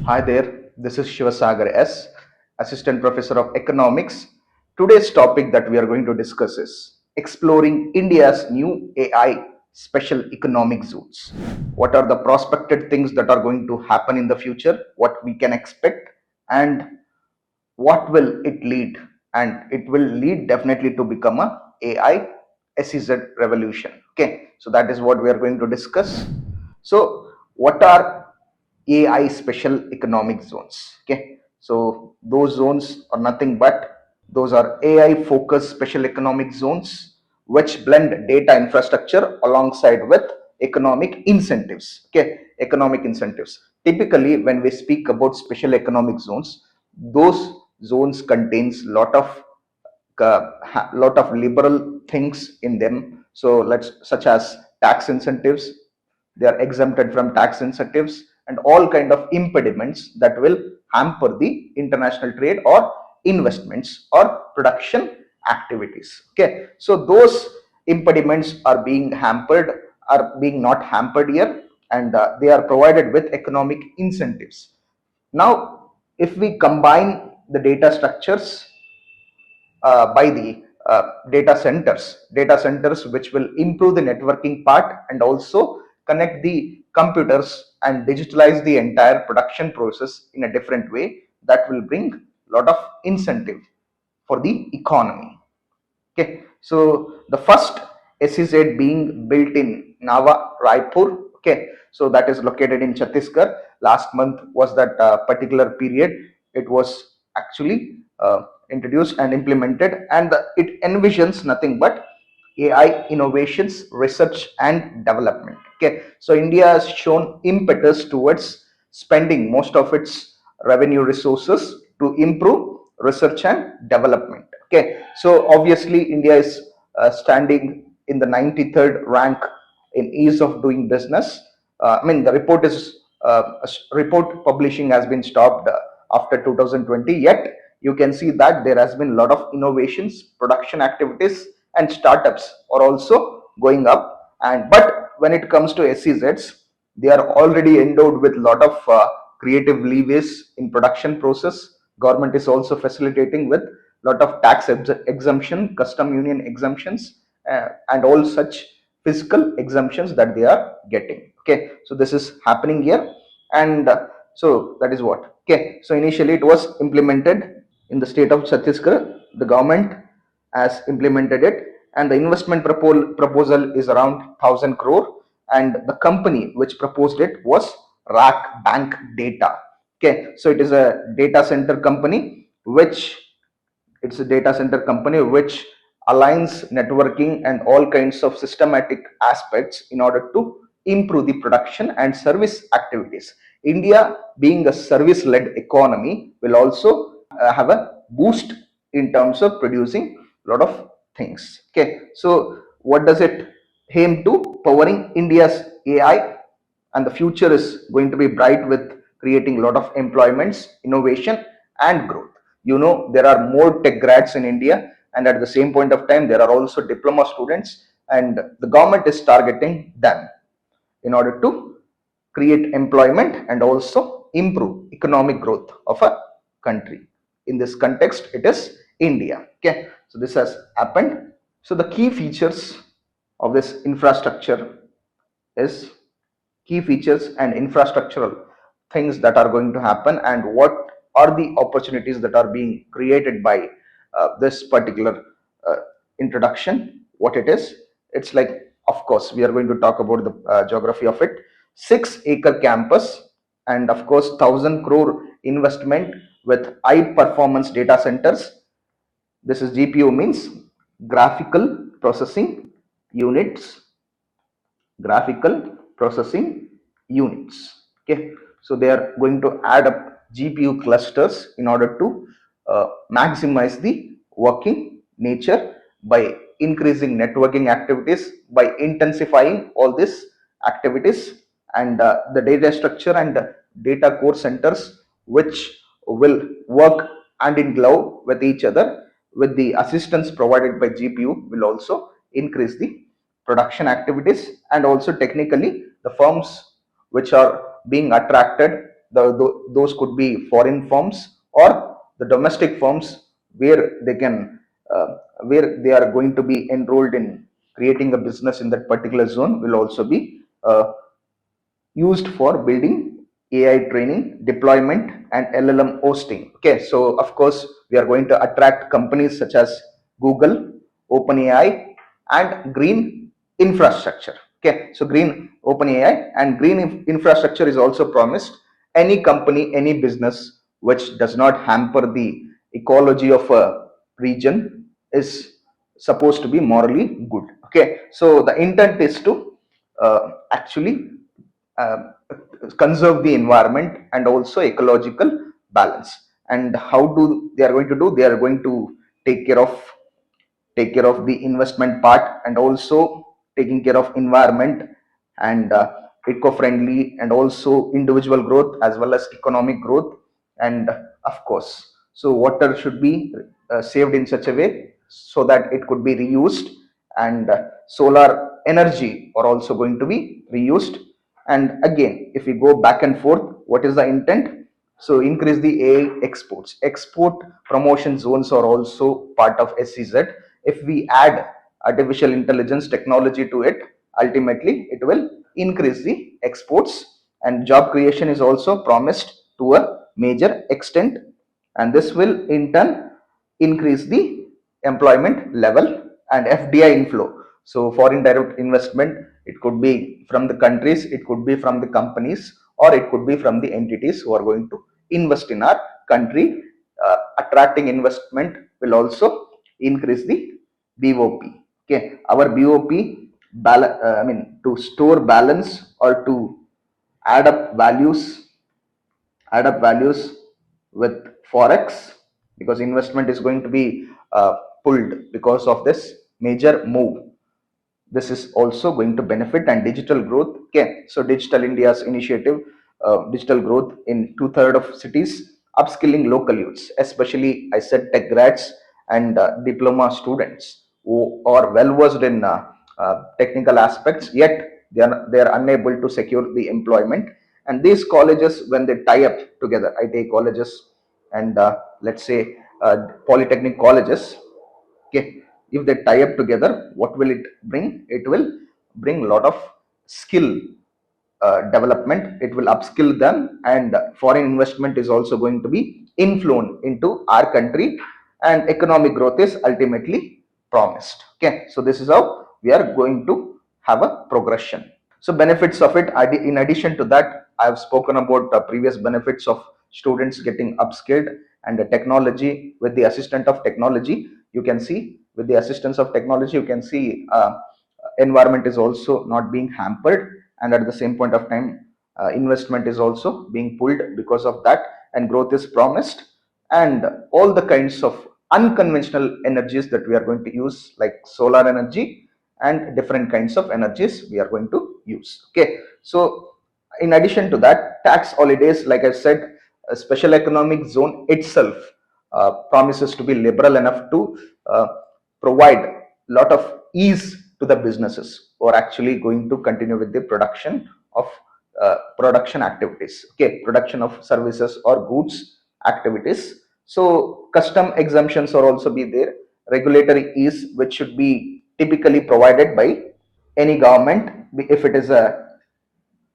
Hi there, this is Shivasagar S, Assistant Professor of Economics. Today's topic that we are going to discuss is exploring India's new AI special economic zones. What are the prospected things that are going to happen in the future, what we can expect, and what will it lead? And it will lead definitely to become a AI SEZ revolution. Okay, so that is what we are going to discuss. So, what are AI special economic zones? Okay, so those zones are nothing but those are AI focused special economic zones which blend data infrastructure alongside with economic incentives. Okay, economic incentives. Typically, when we speak about special economic zones, those zones contains lot of liberal things in them. So let's such as tax incentives, they are exempted from tax incentives and all kind of impediments that will hamper the international trade or investments or production activities. Okay, so those impediments are being hampered, are being not hampered here, and they are provided with economic incentives. Now if we combine the data structures by the data centers which will improve the networking part and also connect the computers and digitalize the entire production process in a different way, that will bring a lot of incentive for the economy. Okay, so the first SEZ being built in Nava Raipur. Okay, so that is located in Chhattisgarh. Last month was that particular period. It was actually introduced and implemented, and it envisions nothing but AI innovations, research, and development. Okay, so India has shown impetus towards spending most of its revenue resources to improve research and development. Okay, so obviously India is standing in the 93rd rank in ease of doing business. I mean, the report is report publishing has been stopped after 2020. Yet you can see that there has been a lot of innovations, production activities, and startups are also going up. And but when it comes to SEZs, they are already endowed with a lot of creative leeways in production process. Government is also facilitating with lot of tax exemption, custom union exemptions, and all such fiscal exemptions that they are getting. Okay, so this is happening here, and so that is what. Okay, so initially it was implemented in the state of Chhattisgarh. The government has implemented it, and the investment proposal is around 1,000 crore, and the company which proposed it was Rackbank Data. Okay, so it is a data center company which it's a data center company which aligns networking and all kinds of systematic aspects in order to improve the production and service activities. India, being a service led economy, will also have a boost in terms of producing a lot of things. Okay, so what does it aim to? Powering India's AI, and the future is going to be bright with creating a lot of employments, innovation, and growth. You know, there are more tech grads in India, and at the same point of time there are also diploma students, and the government is targeting them in order to create employment and also improve economic growth of a country. In this context, it is India. Okay, so this has happened. So the key features of this infrastructure is key features and infrastructural things that are going to happen, and what are the opportunities that are being created by this particular uh, introduction. What it is, it's like, of course we are going to talk about the geography of it. 6-acre campus, and of course 1,000 crore investment with high performance data centers. This is GPU, means graphical processing units, graphical processing units. Okay, so they are going to add up GPU clusters in order to maximize the working nature by increasing networking activities, by intensifying all these activities, and the data structure and data core centers which will work hand in glove with each other with the assistance provided by GPU will also increase the production activities. And also technically the firms which are being attracted, those could be foreign firms or the domestic firms where they can where they are going to be enrolled in creating a business in that particular zone will also be used for building AI training, deployment, and LLM hosting. Okay, so of course, we are going to attract companies such as Google, OpenAI, and green infrastructure. Okay, so green OpenAI and green infrastructure is also promised. Any company, any business which does not hamper the ecology of a region is supposed to be morally good. Okay, so the intent is to actually uh, conserve the environment and also ecological balance. And how do they are going to do? They are going to take care of the investment part and also taking care of environment and eco-friendly and also individual growth as well as economic growth. And of course, so water should be saved in such a way so that it could be reused, and solar energy are also going to be reused. And again, if we go back and forth, what is the intent? So increase the AI exports. Export promotion zones are also part of SEZ. If we add artificial intelligence technology to it, ultimately it will increase the exports, and job creation is also promised to a major extent, and this will in turn increase the employment level and FDI inflow. So foreign direct investment, it could be from the countries, it could be from the companies, or it could be from the entities who are going to invest in our country. Attracting investment will also increase the BOP. Okay, our BOP, to store balance or to add up values, with forex, because investment is going to be pulled because of this major move. This is also going to benefit. And digital growth. Okay, so digital India's initiative, digital growth in two-thirds of cities, upskilling local youths, especially I said tech grads and diploma students who are well versed in technical aspects, yet they are unable to secure the employment. And these colleges, when they tie up together, IT colleges and let's say polytechnic colleges, okay, if they tie up together, what will it bring? It will bring a lot of skill development. It will upskill them, and foreign investment is also going to be inflown into our country, and economic growth is ultimately promised. Okay, so this is how we are going to have a progression. So benefits of it, in addition to that, I have spoken about the previous benefits of students getting upskilled and the technology. With the assistance of technology, you can see, with the assistance of technology, you can see environment is also not being hampered, and at the same point of time, investment is also being pulled because of that, and growth is promised. And all the kinds of unconventional energies that we are going to use, like solar energy and different kinds of energies, we are going to use. Okay, so in addition to that, tax holidays, like I said, a special economic zone itself promises to be liberal enough to provide a lot of ease to the businesses who are actually going to continue with the production of production activities. Okay, production of services or goods activities. So custom exemptions are also be there. Regulatory ease, which should be typically provided by any government if it is a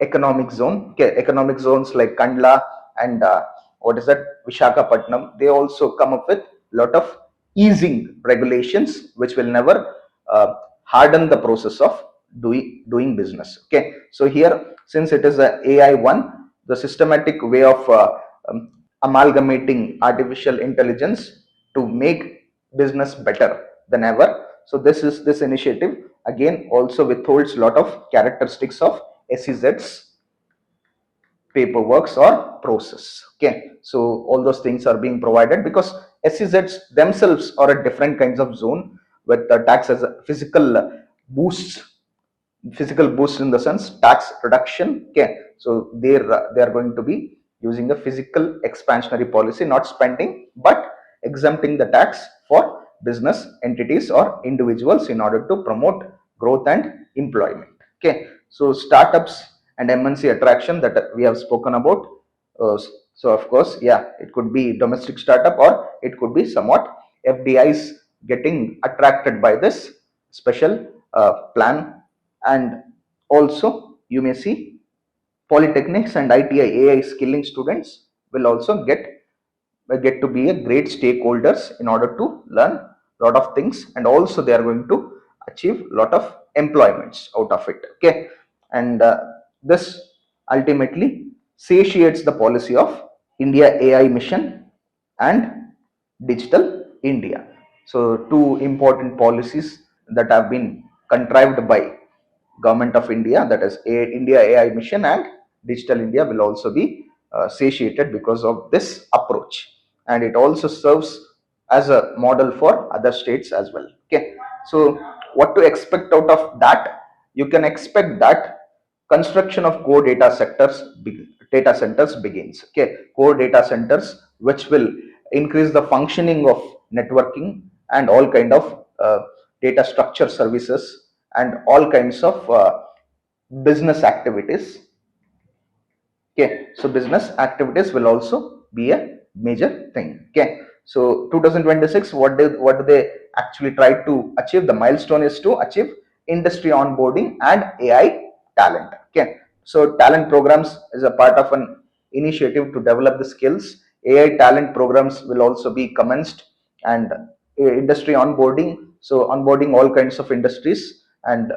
economic zone. Okay, economic zones like Kandla and what is that, Vishakhapatnam, they also come up with lot of easing regulations which will never harden the process of doing business. Okay, so here, since it is a AI one, the systematic way of amalgamating artificial intelligence to make business better than ever. So this initiative again also withholds a lot of characteristics of SEZ's paperworks or process. Okay, so all those things are being provided because SEZs themselves are a different kinds of zone with the tax as a boosts physical boost in the sense tax reduction. Okay, so they are going to be using a physical expansionary policy, not spending but exempting the tax for business entities or individuals in order to promote growth and employment. Okay, so startups and MNC attraction that we have spoken about. So of course, yeah, it could be domestic startup or it could be somewhat FDIs getting attracted by this special plan. And also you may see polytechnics and ITI AI skilling students will also get to be a great stakeholders in order to learn a lot of things, and also they are going to achieve a lot of employments out of it. Okay, and this ultimately satiates the policy of India AI mission and digital India. So two important policies that have been contrived by government of India, that is India AI mission and digital India, will also be satiated because of this approach, and it also serves as a model for other states as well. Okay, so what to expect out of that? You can expect that construction of core data centers begins. Okay, core data centers which will increase the functioning of networking and all kind of data structure services and all kinds of business activities. Okay, so business activities will also be a major thing. Okay, so 2026, what do they actually try to achieve? The milestone is to achieve industry onboarding and AI talent. Okay, so talent programs is a part of an initiative to develop the skills. AI talent programs will also be commenced, and industry onboarding. So onboarding all kinds of industries and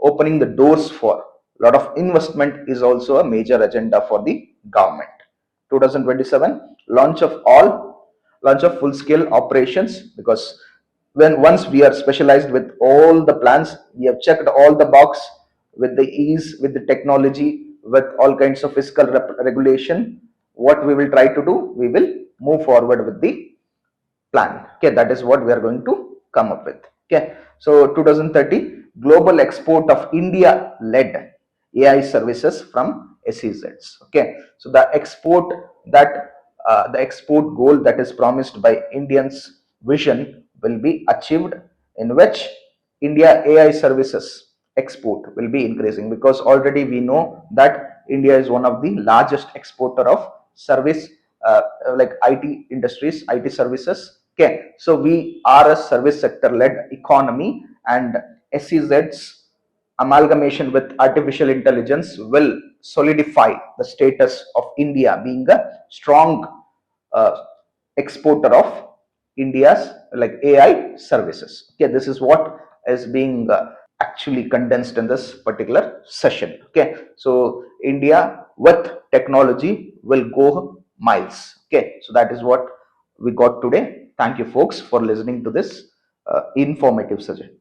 opening the doors for a lot of investment is also a major agenda for the government. 2027 launch of full scale operations, because when once we are specialized with all the plans, we have checked all the box with the ease, with the technology, with all kinds of fiscal regulation. What we will try to do, we will move forward with the plan. Okay, that is what we are going to come up with. Okay, so 2030 global export of India led AI services from SEZs. Okay, so the export goal that is promised by Indians vision will be achieved, in which India AI services export will be increasing, because already we know that India is one of the largest exporter of service, like IT industries, IT services. Okay, so we are a service sector led economy, and SEZ's amalgamation with artificial intelligence will solidify the status of India being a strong uh, exporter of India's like AI services. Okay, this is what is being actually condensed in this particular session. Okay, so India with technology will go miles. Okay, so that is what we got today. Thank you, folks, for listening to this informative session.